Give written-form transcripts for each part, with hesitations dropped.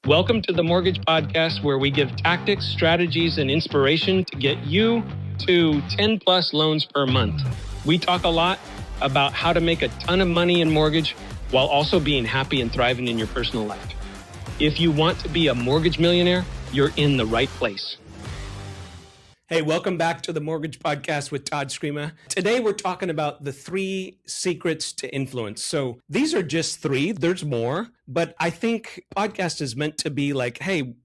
Welcome to the Mortgage Podcast, where we give tactics, strategies, and inspiration to get you to 10 plus loans per month. We talk a lot about how to make a ton of money in mortgage while also being happy and thriving in your personal life. If you want to be a mortgage millionaire, you're in the right place. Hey, welcome back to the Mortgage Podcast with Todd Screama. Today, we're talking about the 3 secrets to influence. So these are just 3. There's more, but I think podcast is meant to be like, hey,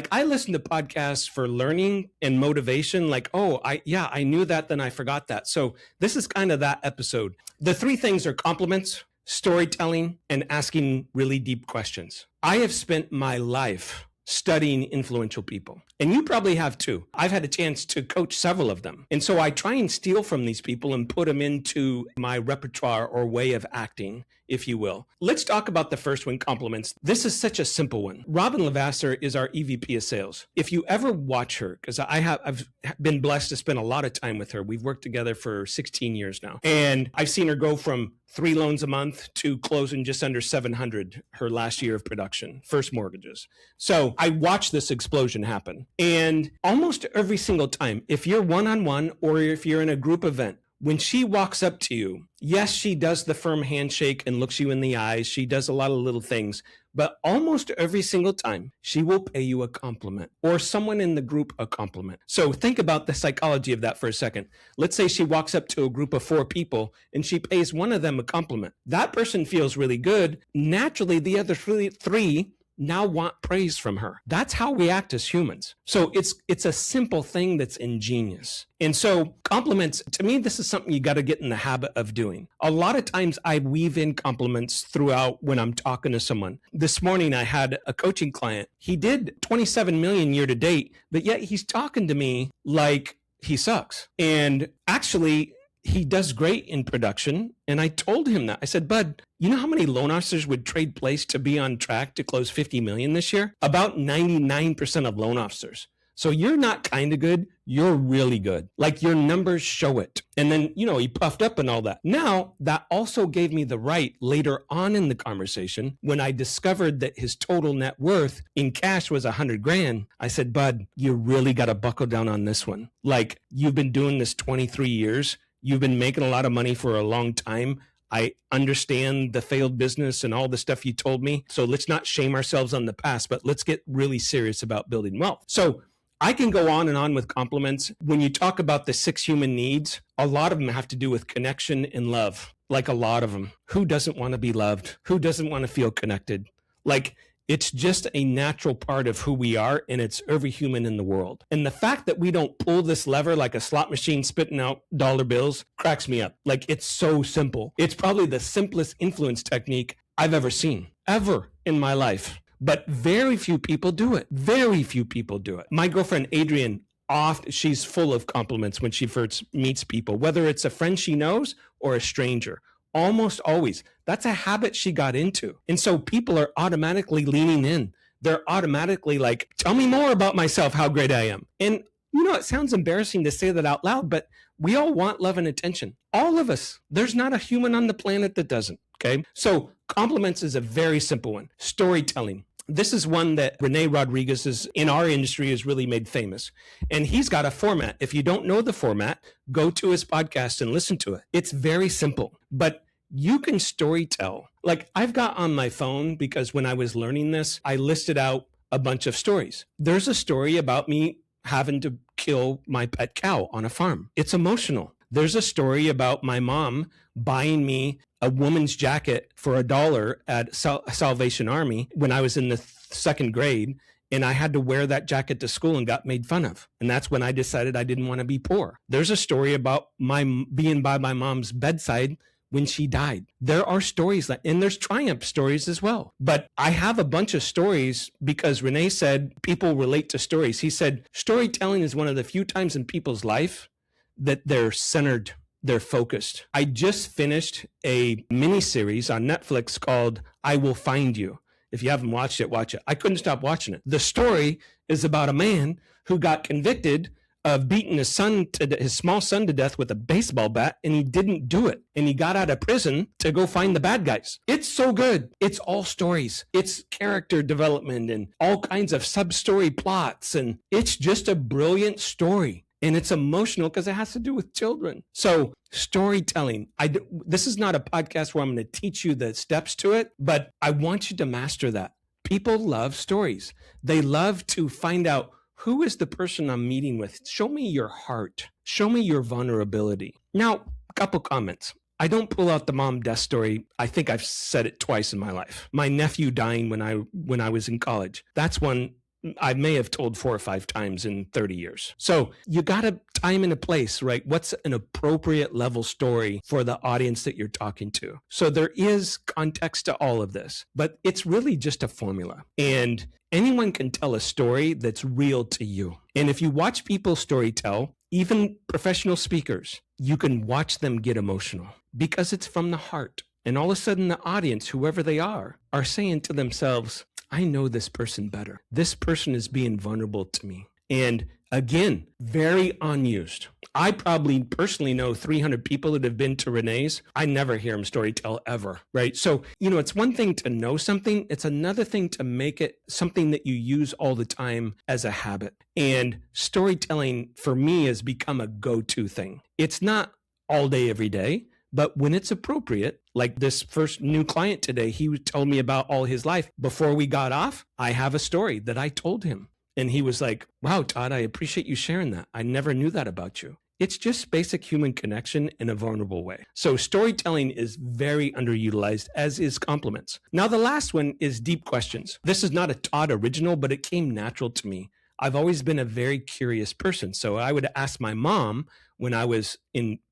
I listen to podcasts for learning and motivation. Like, I knew that, then I forgot that. So this is kind of that episode. The 3 things are compliments, storytelling, and asking really deep questions. I have spent my life studying influential people. And you probably have too. I've had a chance to coach several of them. And so I try and steal from these people and put them into my repertoire or way of acting, if you will. Let's talk about the first one, compliments. This is such a simple one. Robin Lavasser is our EVP of sales. If you ever watch her, because I've been blessed to spend a lot of time with her. We've worked together for 16 years now. And I've seen her go from 3 loans a month to closing just under 700 her last year of production, first mortgages. So I watched this explosion happen. And almost every single time, if you're one-on-one or if you're in a group event, when she walks up to you, yes, she does the firm handshake and looks you in the eyes. She does a lot of little things, but almost every single time she will pay you a compliment or someone in the group a compliment. So think about the psychology of that for a second. Let's say she walks up to a group of 4 people and she pays one of them a compliment. That person feels really good. Naturally, the other three now want praise from her. That's how we act as humans. So it's a simple thing that's ingenious. And so compliments, to me, this is something you got to get in the habit of doing. A lot of times I weave in compliments throughout when I'm talking to someone. This morning I had a coaching client. He did 27 million year to date, but yet he's talking to me like he sucks. And actually, he does great in production. And I told him that. I said, bud, you know how many loan officers would trade place to be on track to close 50 million this year? About 99% of loan officers. So you're not kind of good, you're really good. Like your numbers show it. And then, he puffed up and all that. Now, that also gave me the right later on in the conversation when I discovered that his total net worth in cash was 100 grand. I said, bud, you really got to buckle down on this one. Like you've been doing this 23 years. You've been making a lot of money for a long time. I understand the failed business and all the stuff you told me. So let's not shame ourselves on the past, but let's get really serious about building wealth. So I can go on and on with compliments. When you talk about the 6 human needs, a lot of them have to do with connection and love. Like a lot of them. Who doesn't want to be loved? Who doesn't want to feel connected? Like it's just a natural part of who we are, and it's every human in the world. And the fact that we don't pull this lever like a slot machine spitting out dollar bills cracks me up. Like it's so simple. It's probably the simplest influence technique I've ever seen, ever in my life. But very few people do it. Very few people do it. My girlfriend, Adrienne, she's full of compliments when she first meets people, whether it's a friend she knows or a stranger. Almost always. That's a habit she got into. And so people are automatically leaning in. They're automatically like, tell me more about myself, how great I am. And it sounds embarrassing to say that out loud, but we all want love and attention. All of us. There's not a human on the planet that doesn't. Okay. So compliments is a very simple one. Storytelling. This is one that Rene Rodriguez in our industry has really made famous. And he's got a format. If you don't know the format, go to his podcast and listen to it. It's very simple, but you can storytell. Like I've got on my phone, because when I was learning this, I listed out a bunch of stories. There's a story about me having to kill my pet cow on a farm. It's emotional. There's a story about my mom buying me a woman's jacket for $1 at Salvation Army when I was in the 2nd grade. And I had to wear that jacket to school and got made fun of. And that's when I decided I didn't want to be poor. There's a story about being by my mom's bedside when she died. There are stories and there's triumph stories as well. But I have a bunch of stories because Rene said people relate to stories. He said storytelling is one of the few times in people's life that they're centered, they're focused. I just finished a mini series on Netflix called I Will Find You. If you haven't watched it, watch it. I couldn't stop watching it. The story is about a man who got convicted of beating his small son to death with a baseball bat, and he didn't do it. And he got out of prison to go find the bad guys. It's so good. It's all stories. It's character development and all kinds of sub-story plots. And it's just a brilliant story. And it's emotional because it has to do with children. So storytelling, this is not a podcast where I'm going to teach you the steps to it, but I want you to master that. People love stories. They love to find out, who is the person I'm meeting with? Show me your heart. Show me your vulnerability. Now, a couple comments. I don't pull out the mom death story. I think I've said it twice in my life. My nephew dying when I was in college. That's one I may have told 4 or 5 times in 30 years. So you got to time and a place, right? What's an appropriate level story for the audience that you're talking to? So there is context to all of this, but it's really just a formula. And anyone can tell a story that's real to you. And if you watch people storytell, even professional speakers, you can watch them get emotional because it's from the heart. And all of a sudden the audience, whoever they are saying to themselves, I know this person better. This person is being vulnerable to me. And again, very unused. I probably personally know 300 people that have been to Renee's. I never hear them storytell ever, right? So, it's one thing to know something. It's another thing to make it something that you use all the time as a habit. And storytelling for me has become a go-to thing. It's not all day, every day. But when it's appropriate, like this first new client today, he told me about all his life. Before we got off, I have a story that I told him. And he was like, wow, Todd, I appreciate you sharing that. I never knew that about you. It's just basic human connection in a vulnerable way. So storytelling is very underutilized, as is compliments. Now, the last one is deep questions. This is not a Todd original, but it came natural to me. I've always been a very curious person. So I would ask my mom when I was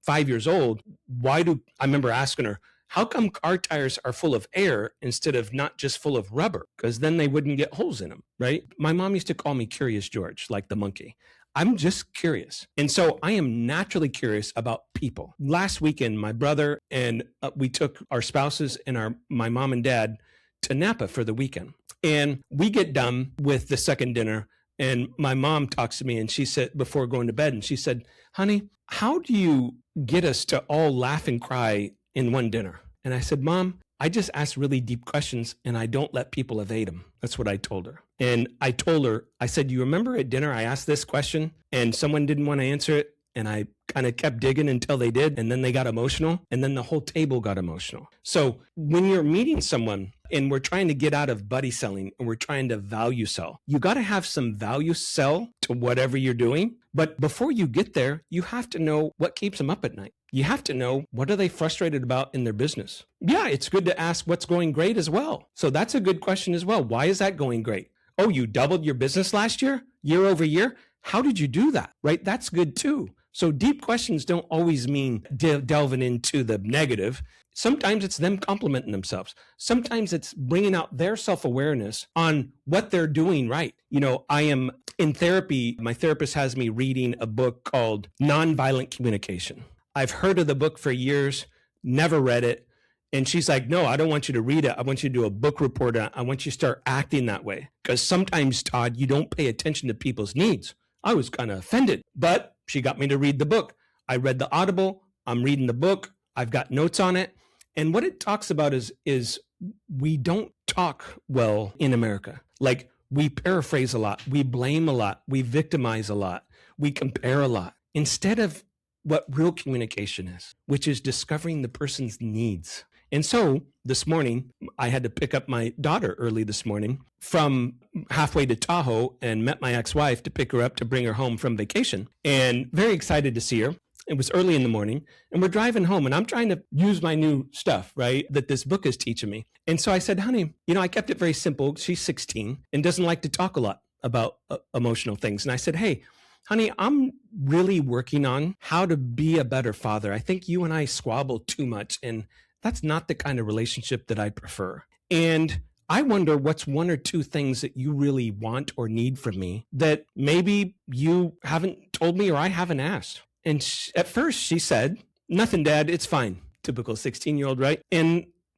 5 years old, I remember asking her, how come car tires are full of air instead of not just full of rubber? Because then they wouldn't get holes in them, right? My mom used to call me Curious George, like the monkey. I'm just curious. And so I am naturally curious about people. Last weekend, my brother and we took our spouses and my mom and dad to Napa for the weekend. And we get done with the second dinner. And my mom talks to me and she said, before going to bed, and she said, honey, how do you get us to all laugh and cry in one dinner? And I said, Mom, I just ask really deep questions and I don't let people evade them. That's what I told her. And I told her, I said, you remember at dinner, I asked this question and someone didn't want to answer it. And I kind of kept digging until they did. And then they got emotional. And then the whole table got emotional. So when you're meeting someone and we're trying to get out of buddy selling and we're trying to value sell, you got to have some value sell to whatever you're doing. But before you get there, you have to know what keeps them up at night. You have to know, what are they frustrated about in their business? Yeah, it's good to ask what's going great as well. So that's a good question as well. Why is that going great? Oh, you doubled your business last year over year? How did you do that? Right? That's good too. So deep questions don't always mean delving into the negative. Sometimes it's them complimenting themselves. Sometimes it's bringing out their self-awareness on what they're doing right. I am in therapy. My therapist has me reading a book called Nonviolent Communication. I've heard of the book for years, never read it. And she's like, no, I don't want you to read it. I want you to do a book report on it. I want you to start acting that way. Because sometimes, Todd, you don't pay attention to people's needs. I was kind of offended, but she got me to read the book. I read the Audible. I'm reading the book. I've got notes on it. And what it talks about is we don't talk well in America. Like, we paraphrase a lot. We blame a lot. We victimize a lot. We compare a lot. Instead of what real communication is, which is discovering the person's needs. And so this morning, I had to pick up my daughter early this morning from halfway to Tahoe and met my ex-wife to pick her up to bring her home from vacation. And very excited to see her. It was early in the morning and we're driving home and I'm trying to use my new stuff, right, that this book is teaching me. And so I said, honey, I kept it very simple. She's 16 and doesn't like to talk a lot about emotional things. And I said, hey, honey, I'm really working on how to be a better father. I think you and I squabble too much, and that's not the kind of relationship that I prefer. And I wonder what's 1 or 2 things that you really want or need from me that maybe you haven't told me or I haven't asked. And at first she said, nothing, Dad, it's fine. Typical 16-year-old, right?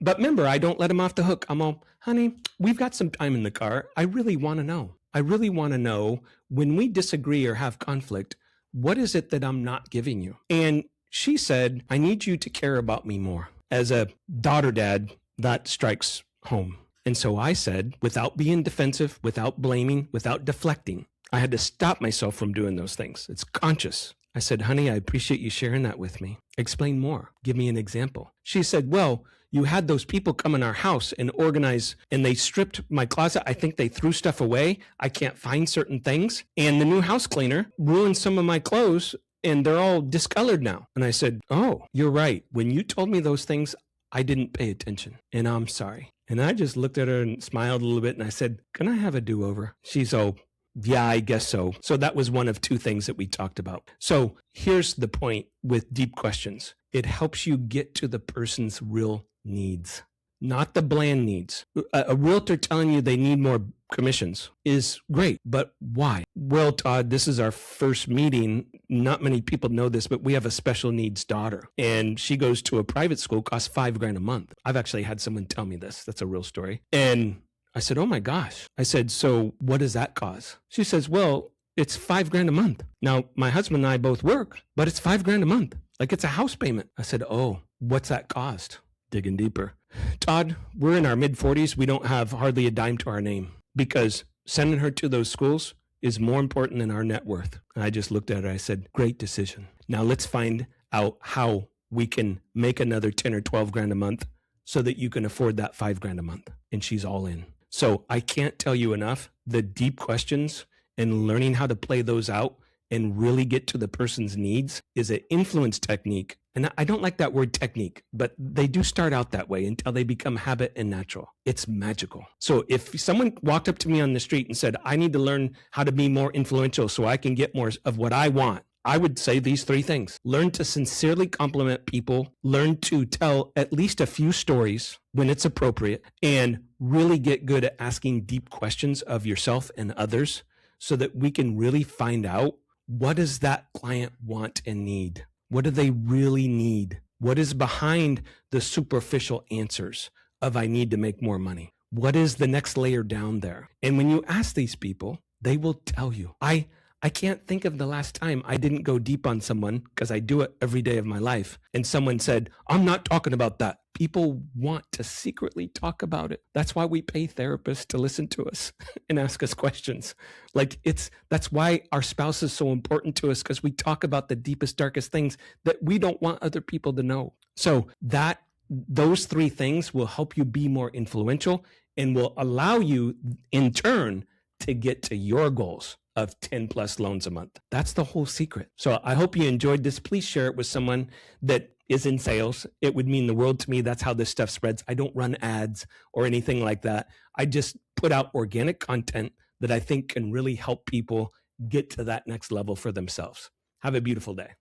But remember, I don't let him off the hook. I'm all, honey, we've got some time in the car. I really want to know. I really want to know, when we disagree or have conflict, what is it that I'm not giving you? And she said, I need you to care about me more. As a daughter dad, that strikes home. And so I said, without being defensive, without blaming, without deflecting, I had to stop myself from doing those things. It's conscious. I said, honey, I appreciate you sharing that with me. Explain more. Give me an example. She said, well, you had those people come in our house and organize, and they stripped my closet. I think they threw stuff away. I can't find certain things. And the new house cleaner ruined some of my clothes, and they're all discolored now. And I said, oh, you're right. When you told me those things, I didn't pay attention, and I'm sorry. And I just looked at her and smiled a little bit, and I said, can I have a do-over? She's, oh, yeah, I guess so. So that was one of two things that we talked about. So here's the point with deep questions. It helps you get to the person's real needs, not the bland needs. A realtor telling you they need more commissions is great, but why? Well, Todd, this is our first meeting. Not many people know this, but we have a special needs daughter, and she goes to a private school, costs $5,000 a month. I've actually had someone tell me this. That's a real story. And I said, oh my gosh. I said, so what does that cause? She says, well, it's $5,000 a month. Now, my husband and I both work, but it's $5,000 a month. Like it's a house payment. I said, oh, what's that cost? Digging deeper. Todd, we're in our mid-40s. We don't have hardly a dime to our name because sending her to those schools is more important than our net worth. And I just looked at her. I said, great decision. Now let's find out how we can make another 10 or 12 grand a month so that you can afford that $5,000 a month. And she's all in. So I can't tell you enough, the deep questions and learning how to play those out and really get to the person's needs is an influence technique. And I don't like that word technique, but they do start out that way until they become habit and natural. It's magical. So if someone walked up to me on the street and said, I need to learn how to be more influential so I can get more of what I want, I would say these three things. Learn to sincerely compliment people, learn to tell at least a few stories when it's appropriate, and really get good at asking deep questions of yourself and others so that we can really find out what does that client want and need? What do they really need? What is behind the superficial answers of I need to make more money? What is the next layer down there? And when you ask these people, they will tell you. I can't think of the last time I didn't go deep on someone because I do it every day of my life. And someone said, I'm not talking about that. People want to secretly talk about it. That's why we pay therapists to listen to us and ask us questions. That's why our spouse is so important to us, because we talk about the deepest, darkest things that we don't want other people to know. So those three things will help you be more influential and will allow you in turn to get to your goals of 10 plus loans a month. That's the whole secret. So I hope you enjoyed this. Please share it with someone that is in sales. It would mean the world to me. That's how this stuff spreads. I don't run ads or anything like that. I just put out organic content that I think can really help people get to that next level for themselves. Have a beautiful day.